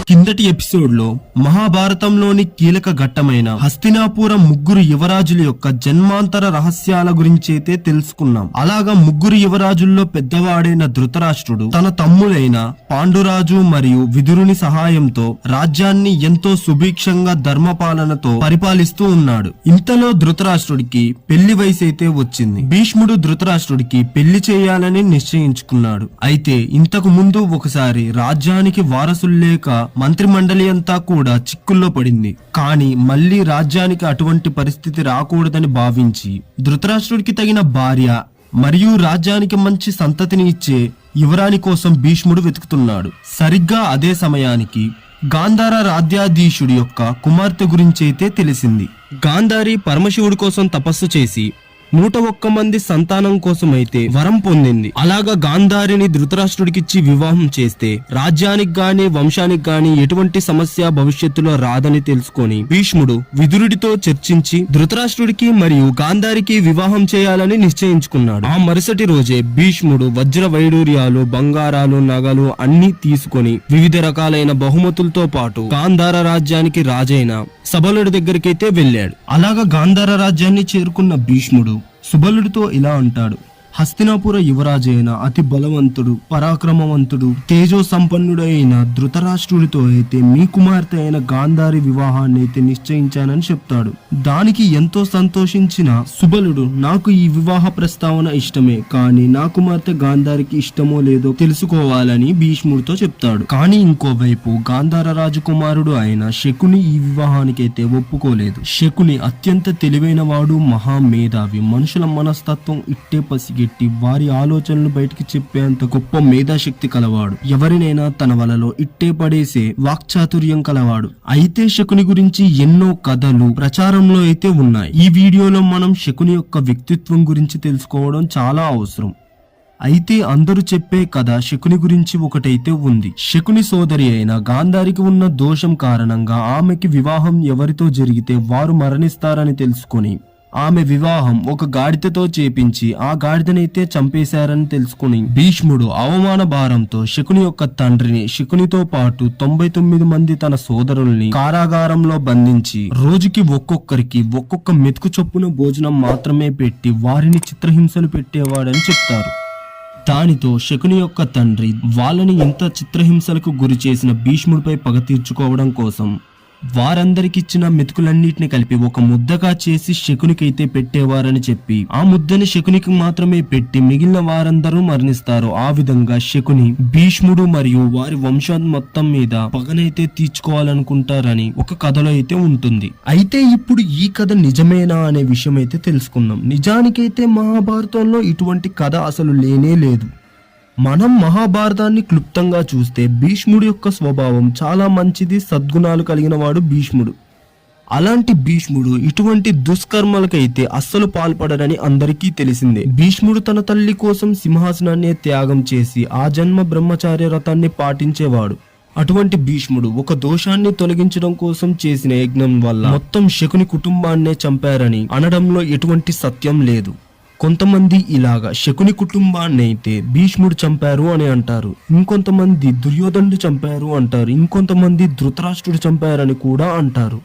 కిందటి ఎపిసోడ్ లో మహాభారతంలోని కీలక ఘట్టమైన హస్తినాపురం ముగ్గురు యువరాజుల యొక్క జన్మాంతర రహస్యాల గురించి అయితే తెలుసుకున్నాం. అలాగా ముగ్గురు యువరాజుల్లో పెద్దవాడైన ధృతరాష్ట్రుడు తన తమ్ముడైన పాండురాజు మరియు విదురుని సహాయంతో రాజ్యాన్ని ఎంతో సుభిక్షంగా ధర్మపాలనతో పరిపాలిస్తూ ఉన్నాడు. ఇంతలో ధృతరాష్ట్రుడికి పెళ్లి వయసు అయితే వచ్చింది. భీష్ముడు ధృతరాష్ట్రుడికి పెళ్లి చేయాలని నిశ్చయించుకున్నాడు. అయితే ఇంతకు ముందు ఒకసారి రాజ్యానికి వారసులు లేక మంత్రిమండలి అంతా కూడా చిక్కుల్లో పడింది. కానీ మళ్లీ రాజ్యానికి అటువంటి పరిస్థితి రాకూడదని భావించి ధృతరాష్ట్రుడికి తగిన భార్య మరియు రాజ్యానికి మంచి సంతతిని ఇచ్చే యువరాణి కోసం భీష్ముడు వెతుకుతున్నాడు. సరిగ్గా అదే సమయానికి గాంధార రాజ్యాధీశుడి యొక్క కుమార్తె గురించి అయితే తెలిసింది. గాంధారి పరమశివుడి కోసం తపస్సు చేసి 101 మంది సంతానం కోసం అయితే వరం పొందింది. అలాగా గాంధారిని ధృతరాష్ట్రుడికిచ్చి వివాహం చేస్తే రాజ్యానికి గాని వంశానికి గాని ఎటువంటి సమస్య భవిష్యత్తులో రాదని తెలుసుకొని భీష్ముడు విదురుడితో చర్చించి ధృతరాష్ట్రుడికి మరియు గాంధారికి వివాహం చేయాలని నిశ్చయించుకున్నాడు. ఆ మరుసటి రోజే భీష్ముడు వజ్ర వైడూర్యాలు, బంగారాలు, నగలు అన్ని తీసుకొని వివిధ రకాలైన బహుమతులతో పాటు గాంధార రాజ్యానికి రాజైన సబలుడి దగ్గరికైతే వెళ్ళాడు. అలాగా గాంధార రాజ్యాన్ని చేరుకున్న భీష్ముడు సుబలుడితో ఇలా అంటాడు: హస్తినాపుర యువరాజైన అతి బలవంతుడు, పరాక్రమవంతుడు, తేజో సంపన్నుడైన ధృతరాష్ట్రుడితో అయితే మీ కుమార్తె అయిన గాంధారి వివాహాన్ని అయితే నిశ్చయించానని చెప్తాడు. దానికి ఎంతో సంతోషించిన సుబలుడు, నాకు ఈ వివాహ ప్రస్తావన ఇష్టమే, కానీ నా కుమార్తె గాంధారికి ఇష్టమో లేదో తెలుసుకోవాలని భీష్ముడితో చెప్తాడు. కానీ ఇంకోవైపు గాంధార రాజకుమారుడు అయిన శకుని ఈ వివాహానికైతే ఒప్పుకోలేదు. శకుని అత్యంత తెలివైన వాడు, మహామేధావి, మనుషుల మనస్తత్వం ఇట్టే పసిగి వారి ఆలోచనలు బయటికి చెప్పేంత గొప్ప మేధాశక్తి కలవాడు. ఎవరినైనా తన వలలో ఇట్టే పడేసే వాక్చాతుర్యం కలవాడు. అయితే శకుని గురించి ఎన్నో కథలు ప్రచారంలో అయితే ఉన్నాయి. ఈ వీడియోలో మనం శకుని యొక్క వ్యక్తిత్వం గురించి తెలుసుకోవడం చాలా అవసరం. అయితే అందరూ చెప్పే కథ శకుని గురించి ఒకటైతే ఉంది. శకుని సోదరి అయిన గాంధారికి ఉన్న దోషం కారణంగా ఆమెకి వివాహం ఎవరితో జరిగితే వారు మరణిస్తారని తెలుసుకొని ఆమె వివాహం ఒక గాడిదతో చేపించి ఆ గాడిదనైతే చంపేశారని తెలుసుకుని భీష్ముడు అవమాన భారంతో శకుని యొక్క తండ్రిని, శకునితో పాటు 99 మంది తన సోదరుల్ని కారాగారంలో బంధించి రోజుకి ఒక్కొక్కరికి ఒక్కొక్క మెతుకు చొప్పున భోజనం మాత్రమే పెట్టి వారిని చిత్రహింసలు పెట్టేవాడని చెప్తారు. దానితో శకుని యొక్క తండ్రి వాళ్ళని ఇంత చిత్రహింసలకు గురి చేసిన భీష్ముడిపై పగ తీర్చుకోవడం కోసం వారందరికిచ్చిన మెతుకులన్నిటిని కలిపి ఒక ముద్దగా చేసి శకునికైతే పెట్టేవారని చెప్పి ఆ ముద్దని శకునికి మాత్రమే పెట్టి మిగిలిన వారందరూ మరణిస్తారు. ఆ విధంగా శకుని భీష్ముడు మరియు వారి వంశం మొత్తం మీద పగనైతే తీర్చుకోవాలనుకుంటారని ఒక కథలో అయితే ఉంటుంది. అయితే ఇప్పుడు ఈ కథ నిజమేనా అనే విషయం అయితే తెలుసుకుందాం. నిజానికైతే మహాభారతంలో ఇటువంటి కథ అసలు లేనే లేదు. మనం మహాభారతాన్ని క్లుప్తంగా చూస్తే భీష్ముడి యొక్క స్వభావం చాలా మంచిది, సద్గుణాలు కలిగిన వాడు భీష్ముడు. అలాంటి భీష్ముడు ఇటువంటి దుష్కర్మలకైతే అస్సలు పాల్పడరని అందరికీ తెలిసిందే. భీష్ముడు తన తల్లి కోసం సింహాసనాన్ని త్యాగం చేసి ఆ జన్మ బ్రహ్మచార్య వ్రతాన్ని పాటించేవాడు. అటువంటి భీష్ముడు ఒక దోషాన్ని తొలగించడం కోసం చేసిన యజ్ఞం వల్ల మొత్తం శకుని కుటుంబాన్నే చంపారని అనడంలో ఎటువంటి సత్యం లేదు. కొంతమంది ఇలాగా శకుని కుటుంబాన్ని అయితే భీష్ముడు చంపారు అని అంటారు, ఇంకొంతమంది దుర్యోధనుడు చంపారు అంటారు, ఇంకొంతమంది ధృతరాష్ట్రుడు చంపారని కూడా అంటారు.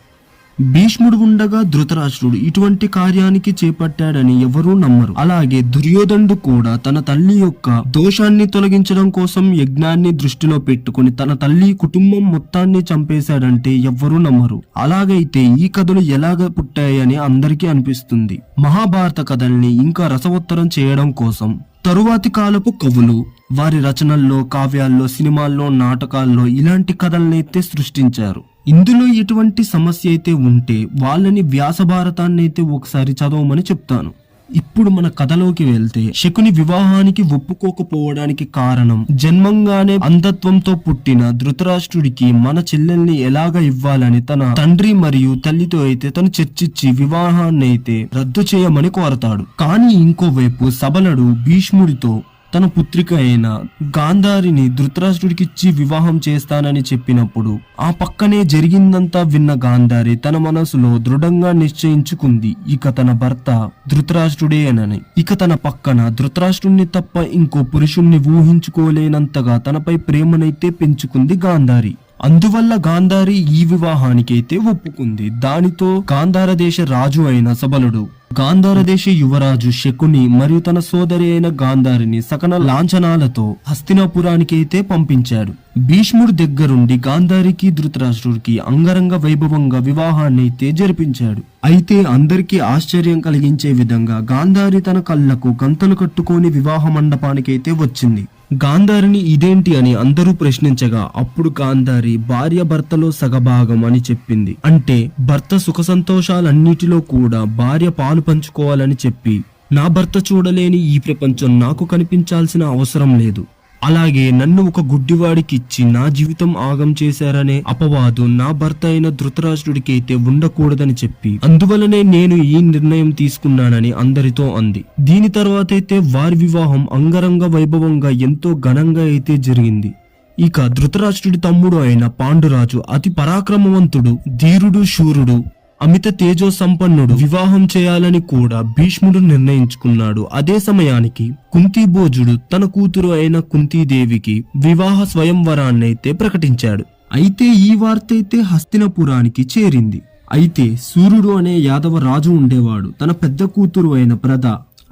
భీష్ముడు ఉండగా ధృతరాష్ట్రుడు ఇటువంటి కార్యానికి చేపట్టాడని ఎవరూ నమ్మరు. అలాగే దుర్యోధనుడు కూడా తన తల్లి యొక్క దోషాన్ని తొలగించడం కోసం యజ్ఞాన్ని దృష్టిలో పెట్టుకుని తన తల్లి కుటుంబం మొత్తాన్ని చంపేశాడంటే ఎవ్వరూ నమ్మరు. అలాగైతే ఈ కథలు ఎలాగ పుట్టాయని అందరికీ అనిపిస్తుంది. మహాభారత కథల్ని ఇంకా రసవత్తరం చేయడం కోసం తరువాతి కాలపు కవులు వారి రచనల్లో, కావ్యాల్లో, సినిమాల్లో, నాటకాల్లో ఇలాంటి కథలనైతే సృష్టించారు. ఇందులో ఎటువంటి సమస్య అయితే ఉంటే వాళ్ళని వ్యాస భారతాన్ని అయితే ఒకసారి చదవమని చెప్తాను. ఇప్పుడు మన కథలోకి వెళ్తే శకుని వివాహానికి ఒప్పుకోకపోవడానికి కారణం జన్మంగానే అంధత్వంతో పుట్టిన ధృతరాష్ట్రుడికి మన చెల్లెల్ని ఎలాగ ఇవ్వాలని తన తండ్రి మరియు తల్లితో అయితే తను చర్చించి వివాహాన్ని అయితే రద్దు చేయమని కోరతాడు. కానీ ఇంకోవైపు సబలుడు భీష్ముడితో తన పుత్రిక అయిన గాంధారిని ధృతరాష్ట్రుడికిచ్చి వివాహం చేస్తానని చెప్పినప్పుడు ఆ పక్కనే జరిగిందంతా విన్న గాంధారి తన మనసులో దృఢంగా నిశ్చయించుకుంది ఇక తన భర్త ధృతరాష్ట్రుడేనని. ఇక తన పక్కన ధృతరాష్ట్రుణ్ణి తప్ప ఇంకో పురుషుణ్ణి ఊహించుకోలేనంతగా తనపై ప్రేమనైతే పెంచుకుంది గాంధారి. అందువల్ల గాంధారి ఈ వివాహానికైతే ఒప్పుకుంది. దానితో గాంధార దేశ రాజు అయిన సబలుడు గాంధార దేశ యువరాజు శకుని మరియు తన సోదరి అయిన గాంధారిని సకల లాంఛనాలతో హస్తినాపురానికైతే పంపించాడు. భీష్ముడి దగ్గరుండి గాంధారికి ధృతరాష్ట్రుడికి అంగరంగ వైభవంగా వివాహాన్ని అయితే జరిపించాడు. అయితే అందరికీ ఆశ్చర్యం కలిగించే విధంగా గాంధారి తన కళ్ళకు గంతలు కట్టుకొని వివాహ మండపానికైతే వచ్చింది. గాంధారిని ఇదేంటి అని అందరూ ప్రశ్నించగా అప్పుడు గాంధారి భార్య భర్తలో సగభాగం అని చెప్పింది. అంటే భర్త సుఖ సంతోషాలన్నిటిలో కూడా భార్య పాలు పంచుకోవాలని చెప్పి, నా భర్త చూడలేని ఈ ప్రపంచం నాకు కనిపించాల్సిన అవసరం లేదు, అలాగే నన్ను ఒక గుడ్డివాడికిచ్చి నా జీవితం ఆగం చేశారనే అపవాదు నా భర్త అయిన ధృతరాష్ట్రుడికి అయితే ఉండకూడదని చెప్పి, అందువలనే నేను ఈ నిర్ణయం తీసుకున్నానని అందరితో అంది. దీని తర్వాత అయితే వారి వివాహం అంగరంగ వైభవంగా ఎంతో ఘనంగా అయితే జరిగింది. ఇక ధృతరాష్ట్రుడి తమ్ముడు అయిన పాండురాజు అతి పరాక్రమవంతుడు, ధీరుడు, శూరుడు, అమిత తేజో సంపన్నుడు. వివాహం చేయాలని కూడా భీష్ముడు నిర్ణయించుకున్నాడు. అదే సమయానికి కుంతీభోజుడు తన కూతురు అయిన కుంతీదేవికి వివాహ స్వయంవరాన్నైతే ప్రకటించాడు. అయితే ఈ వార్త అయితే హస్తినపురానికి చేరింది. అయితే సూర్యుడు అనే యాదవ రాజు ఉండేవాడు. తన పెద్ద కూతురు అయిన ప్రద.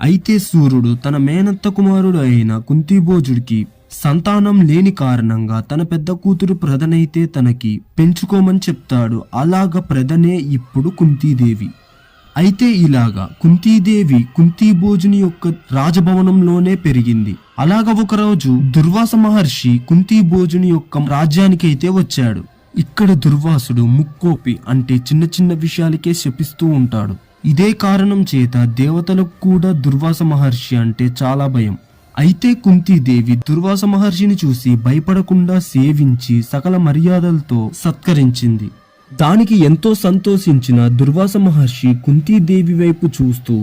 అయితే సూర్యుడు తన మేనత్త కుమారుడు అయిన కుంతీభోజుడికి సంతానం లేని కారణంగా తన పెద్ద కూతురు ప్రదనైతే తనకి పెంచుకోమని చెప్తాడు. అలాగ ప్రదనే ఇప్పుడు కుంతీదేవి. అయితే ఇలాగా కుంతీదేవి కుంతీభోజుని యొక్క రాజభవనంలోనే పెరిగింది. అలాగ ఒకరోజు దుర్వాస మహర్షి కుంతీభోజుని యొక్క రాజ్యానికైతే వచ్చాడు. ఇక్కడ దుర్వాసుడు ముక్కోపి, అంటే చిన్న చిన్న విషయాలకే శపిస్తూ ఉంటాడు. ఇదే కారణం చేత దేవతలకు కూడా దుర్వాస మహర్షి అంటే చాలా భయం. అయితే కుంతీదేవి దుర్వాస మహర్షిని చూసి భయపడకుండా సేవించి సకల మర్యాదలతో సత్కరించింది. దానికి ఎంతో సంతోషించిన దుర్వాస మహర్షి కుంతీదేవి వైపు చూస్తూ,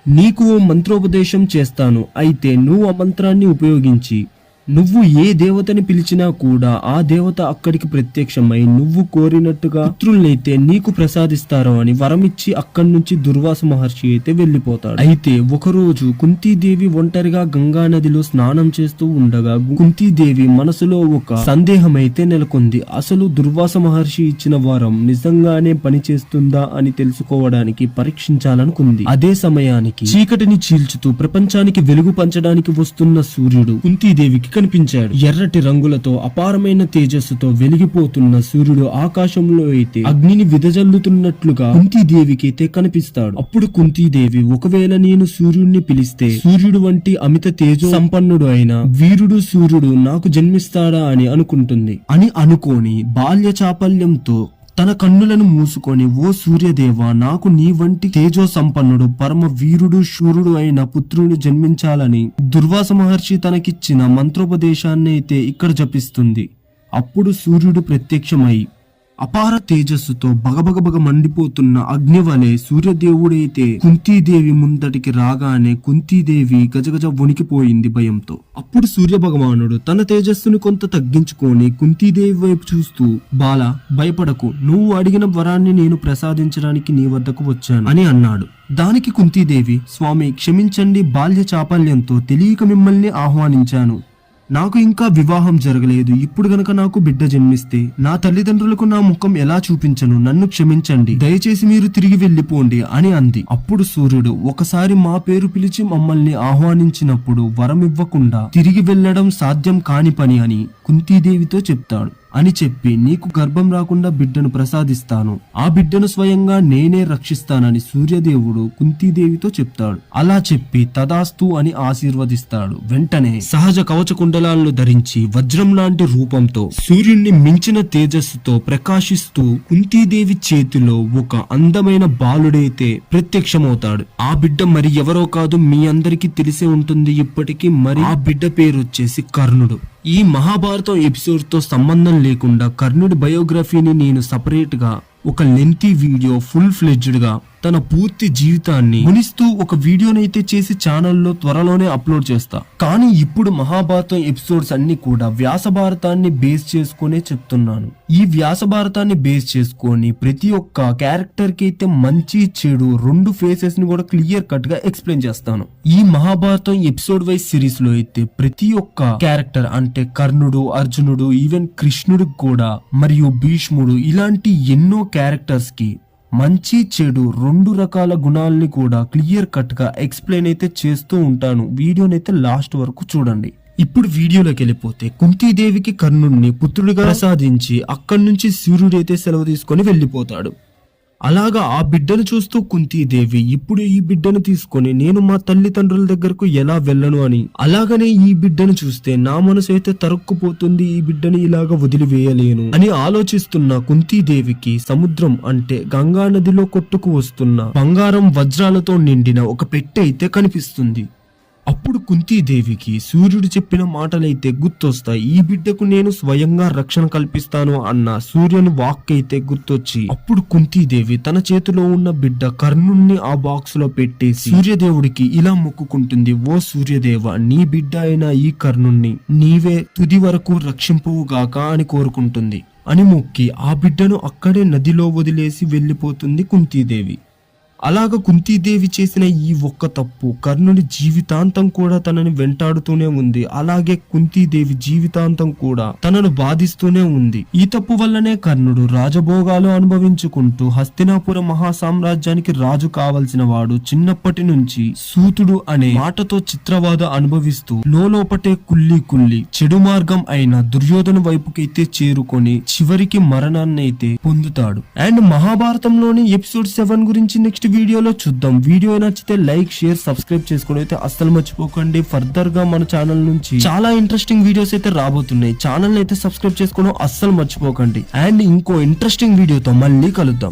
నీకు ఓ మంత్రోపదేశం చేస్తాను. అయితే నువ్వు ఆ మంత్రాన్ని ఉపయోగించి నువ్వు ఏ దేవతని పిలిచినా కూడా ఆ దేవత అక్కడికి ప్రత్యక్షమై నువ్వు కోరినట్టుగా పుత్రుల్నైతే నీకు ప్రసాదిస్తారు అని వరమిచ్చి అక్కడి నుంచి దుర్వాస మహర్షి అయితే వెళ్లిపోతాడు. అయితే ఒకరోజు కుంతీదేవి ఒంటరిగా గంగా నదిలో స్నానం చేస్తూ ఉండగా కుంతీదేవి మనసులో ఒక సందేహం అయితే నెలకొంది. అసలు దుర్వాస మహర్షి ఇచ్చిన వరం నిజంగానే పనిచేస్తుందా అని తెలుసుకోవడానికి పరీక్షించాలనుకుంది. అదే సమయానికి చీకటిని చీల్చుతూ ప్రపంచానికి వెలుగు పంచడానికి వస్తున్న సూర్యుడు కుంతీదేవికి కనిపించాడు. ఎర్రటి రంగులతో అపారమైన తేజస్సుతో వెలిగిపోతున్న సూర్యుడు ఆకాశంలో అయితే అగ్నిని విదజల్లుతున్నట్లుగా కుంతీదేవికి అయితే కనిపిస్తాడు. అప్పుడు కుంతీదేవి, ఒకవేళ నేను సూర్యుడిని పిలిస్తే సూర్యుడు వంటి అమిత తేజో సంపన్నుడు అయిన వీరుడు సూర్యుడు నాకు జన్మిస్తాడా అని అనుకోని బాల్య చాపల్యంతో తన కన్నులను మూసుకొని, ఓ సూర్యదేవ, నాకు నీ వంటి తేజో సంపన్నుడు పరమ వీరుడు శూరుడు అయిన పుత్రుని జన్మించాలని దుర్వాస మహర్షి తనకిచ్చిన మంత్రోపదేశాన్ని అయితే ఇక్కడ జపిస్తుంది. అప్పుడు సూర్యుడు ప్రత్యక్షమై అపార తేజస్సుతో బగబగబగ మండిపోతున్న అగ్ని వలె సూర్యదేవుడైతే కుంతీదేవి ముందటికి రాగానే కుంతీదేవి గజగజ వణికిపోయింది భయంతో. అప్పుడు సూర్య భగవానుడు తన తేజస్సును కొంత తగ్గించుకొని కుంతీదేవి వైపు చూస్తూ, బాల, భయపడకు, నువ్వు అడిగిన వరాన్ని నేను ప్రసాదించడానికి నీ వద్దకు వచ్చాను అని అన్నాడు. దానికి కుంతీదేవి, స్వామి క్షమించండి, బాల్య చాపల్యంతో తెలియక మిమ్మల్ని ఆహ్వానించాను. నాకు ఇంకా వివాహం జరగలేదు. ఇప్పుడు గనక నాకు బిడ్డ జన్మిస్తే నా తల్లిదండ్రులకు నా ముఖం ఎలా చూపించను? నన్ను క్షమించండి, దయచేసి మీరు తిరిగి వెళ్లిపోండి అని అంది. అప్పుడు సూర్యుడు, ఒకసారి మా పేరు పిలిచి మమ్మల్ని ఆహ్వానించినప్పుడు వరం ఇవ్వకుండా తిరిగి వెళ్లడం సాధ్యం కాని పని అని కుంతీదేవితో చెప్తాడు. అని చెప్పి, నీకు గర్భం రాకుండా బిడ్డను ప్రసాదిస్తాను, ఆ బిడ్డను స్వయంగా నేనే రక్షిస్తానని సూర్యదేవుడు కుంతీదేవితో చెప్తాడు. అలా చెప్పి తదాస్తు అని ఆశీర్వదిస్తాడు. వెంటనే సహజ కవచ కుండలాలను ధరించి వజ్రం లాంటి రూపంతో సూర్యుణ్ణి మించిన తేజస్సుతో ప్రకాశిస్తూ కుంతీదేవి చేతిలో ఒక అందమైన బాలుడైతే ప్రత్యక్షమవుతాడు. ఆ బిడ్డ మరి ఎవరో కాదు, మీ అందరికీ తెలిసే ఉంటుంది ఇప్పటికీ. మరి ఆ బిడ్డ పేరు వచ్చేసి కర్ణుడు. ఈ మహాభారతం ఎపిసోడ్ తో సంబంధం లేకుండా కర్ణుడి బయోగ్రఫీని నేను సపరేట్ గా ఒక లెంతీ వీడియో ఫుల్ ఫ్లెడ్జ్డ్ గా తన పూర్తి జీవితాన్ని మునిస్తూ ఒక వీడియోనైతే చేసి ఛానల్లో త్వరలోనే అప్లోడ్ చేస్తా. కానీ ఇప్పుడు మహాభారతం ఎపిసోడ్స్ అన్ని కూడా వ్యాస భారతాన్ని బేస్ చేసుకునే చెప్తున్నాను. ఈ వ్యాస భారతాన్ని బేస్ చేసుకొని ప్రతి ఒక్క క్యారెక్టర్ కి అయితే మంచి చెడు రెండు ఫేసెస్ ని కూడా క్లియర్ కట్ గా ఎక్స్ప్లెయిన్ చేస్తాను. ఈ మహాభారతం ఎపిసోడ్ వైజ్ సిరీస్ లో అయితే ప్రతి ఒక్క క్యారెక్టర్ అంటే కర్ణుడు, అర్జునుడు, ఈవెన్ కృష్ణుడు కూడా మరియు భీష్ముడు ఇలాంటి ఎన్నో క్యారెక్టర్స్ కి మంచి చెడు రెండు రకాల గుణాలని కూడా క్లియర్ కట్ గా ఎక్స్ప్లెయిన్ అయితే చేస్తూ ఉంటాను. వీడియోనైతే లాస్ట్ వరకు చూడండి. ఇప్పుడు వీడియోలోకి వెళ్ళిపోతే కుంతీదేవికి కర్ణుడిని పుత్రుడిగా ప్రసాదించి అక్కడి నుంచి సూర్యుడైతే సెలవు తీసుకొని వెళ్ళిపోతాడు. అలాగా ఆ బిడ్డను చూస్తూ కుంతీదేవి ఇప్పుడు ఈ బిడ్డను తీసుకొని నేను మా తల్లిదండ్రుల దగ్గరకు ఎలా వెళ్ళను అని, అలాగనే ఈ బిడ్డను చూస్తే నా మనసు అయితే తరుక్కుపోతుంది, ఈ బిడ్డని ఇలాగా వదిలివేయలేను అని ఆలోచిస్తున్న కుంతీదేవికి సముద్రం అంటే గంగా నదిలో కొట్టుకు వస్తున్న బంగారం వజ్రాలతో నిండిన ఒక పెట్టె అయితే కనిపిస్తుంది. అప్పుడు కుంతీదేవికి సూర్యుడు చెప్పిన మాటలైతే గుర్తొస్తాయి. ఈ బిడ్డకు నేను స్వయంగా రక్షణ కల్పిస్తాను అన్న సూర్యుని వాక్ అయితే గుర్తొచ్చి అప్పుడు కుంతీదేవి తన చేతిలో ఉన్న బిడ్డ కర్ణుణ్ణి ఆ బాక్స్ లో పెట్టేసి సూర్యదేవుడికి ఇలా మొక్కుకుంటుంది. ఓ సూర్యదేవ, నీ బిడ్డ అయిన ఈ కర్ణుణ్ణి నీవే తుది వరకు రక్షింపుగాక అని కోరుకుంటుంది అని మొక్కి ఆ బిడ్డను అక్కడే నదిలో వదిలేసి వెళ్లిపోతుంది కుంతీదేవి. అలాగ కుంతీదేవి చేసిన ఈ ఒక్క తప్పు కర్ణుడి జీవితాంతం కూడా తనని వెంటాడుతూనే ఉంది. అలాగే కుంతీదేవి జీవితాంతం కూడా తనను బాధిస్తూనే ఉంది. ఈ తప్పు వల్లనే కర్ణుడు రాజభోగాలు అనుభవించుకుంటూ హస్తినాపుర మహాసామ్రాజ్యానికి రాజు కావలసిన వాడు చిన్నప్పటి నుంచి సూతుడు అనే మాటతో చిత్రవాద అనుభవిస్తూ లోపటే కుల్లి చెడు మార్గం అయిన దుర్యోధన వైపుకైతే చేరుకొని చివరికి మరణాన్ని అయితే పొందుతాడు. అండ్ మహాభారతంలోని ఎపిసోడ్ 7 గురించి నెక్స్ట్ వీడియోలో చూద్దాం. వీడియో నచ్చితే లైక్, షేర్, సబ్స్క్రైబ్ చేసుకోవడం అయితే అస్సలు మర్చిపోకండి. ఫర్దర్ గా మన ఛానల్ నుంచి చాలా ఇంట్రెస్టింగ్ వీడియోస్ అయితే రాబోతున్నాయి. ఛానల్ అయితే సబ్స్క్రైబ్ చేసుకోవడం అస్సలు మర్చిపోకండి. అండ్ ఇంకో ఇంట్రెస్టింగ్ వీడియోతో మళ్ళీ కలుద్దాం.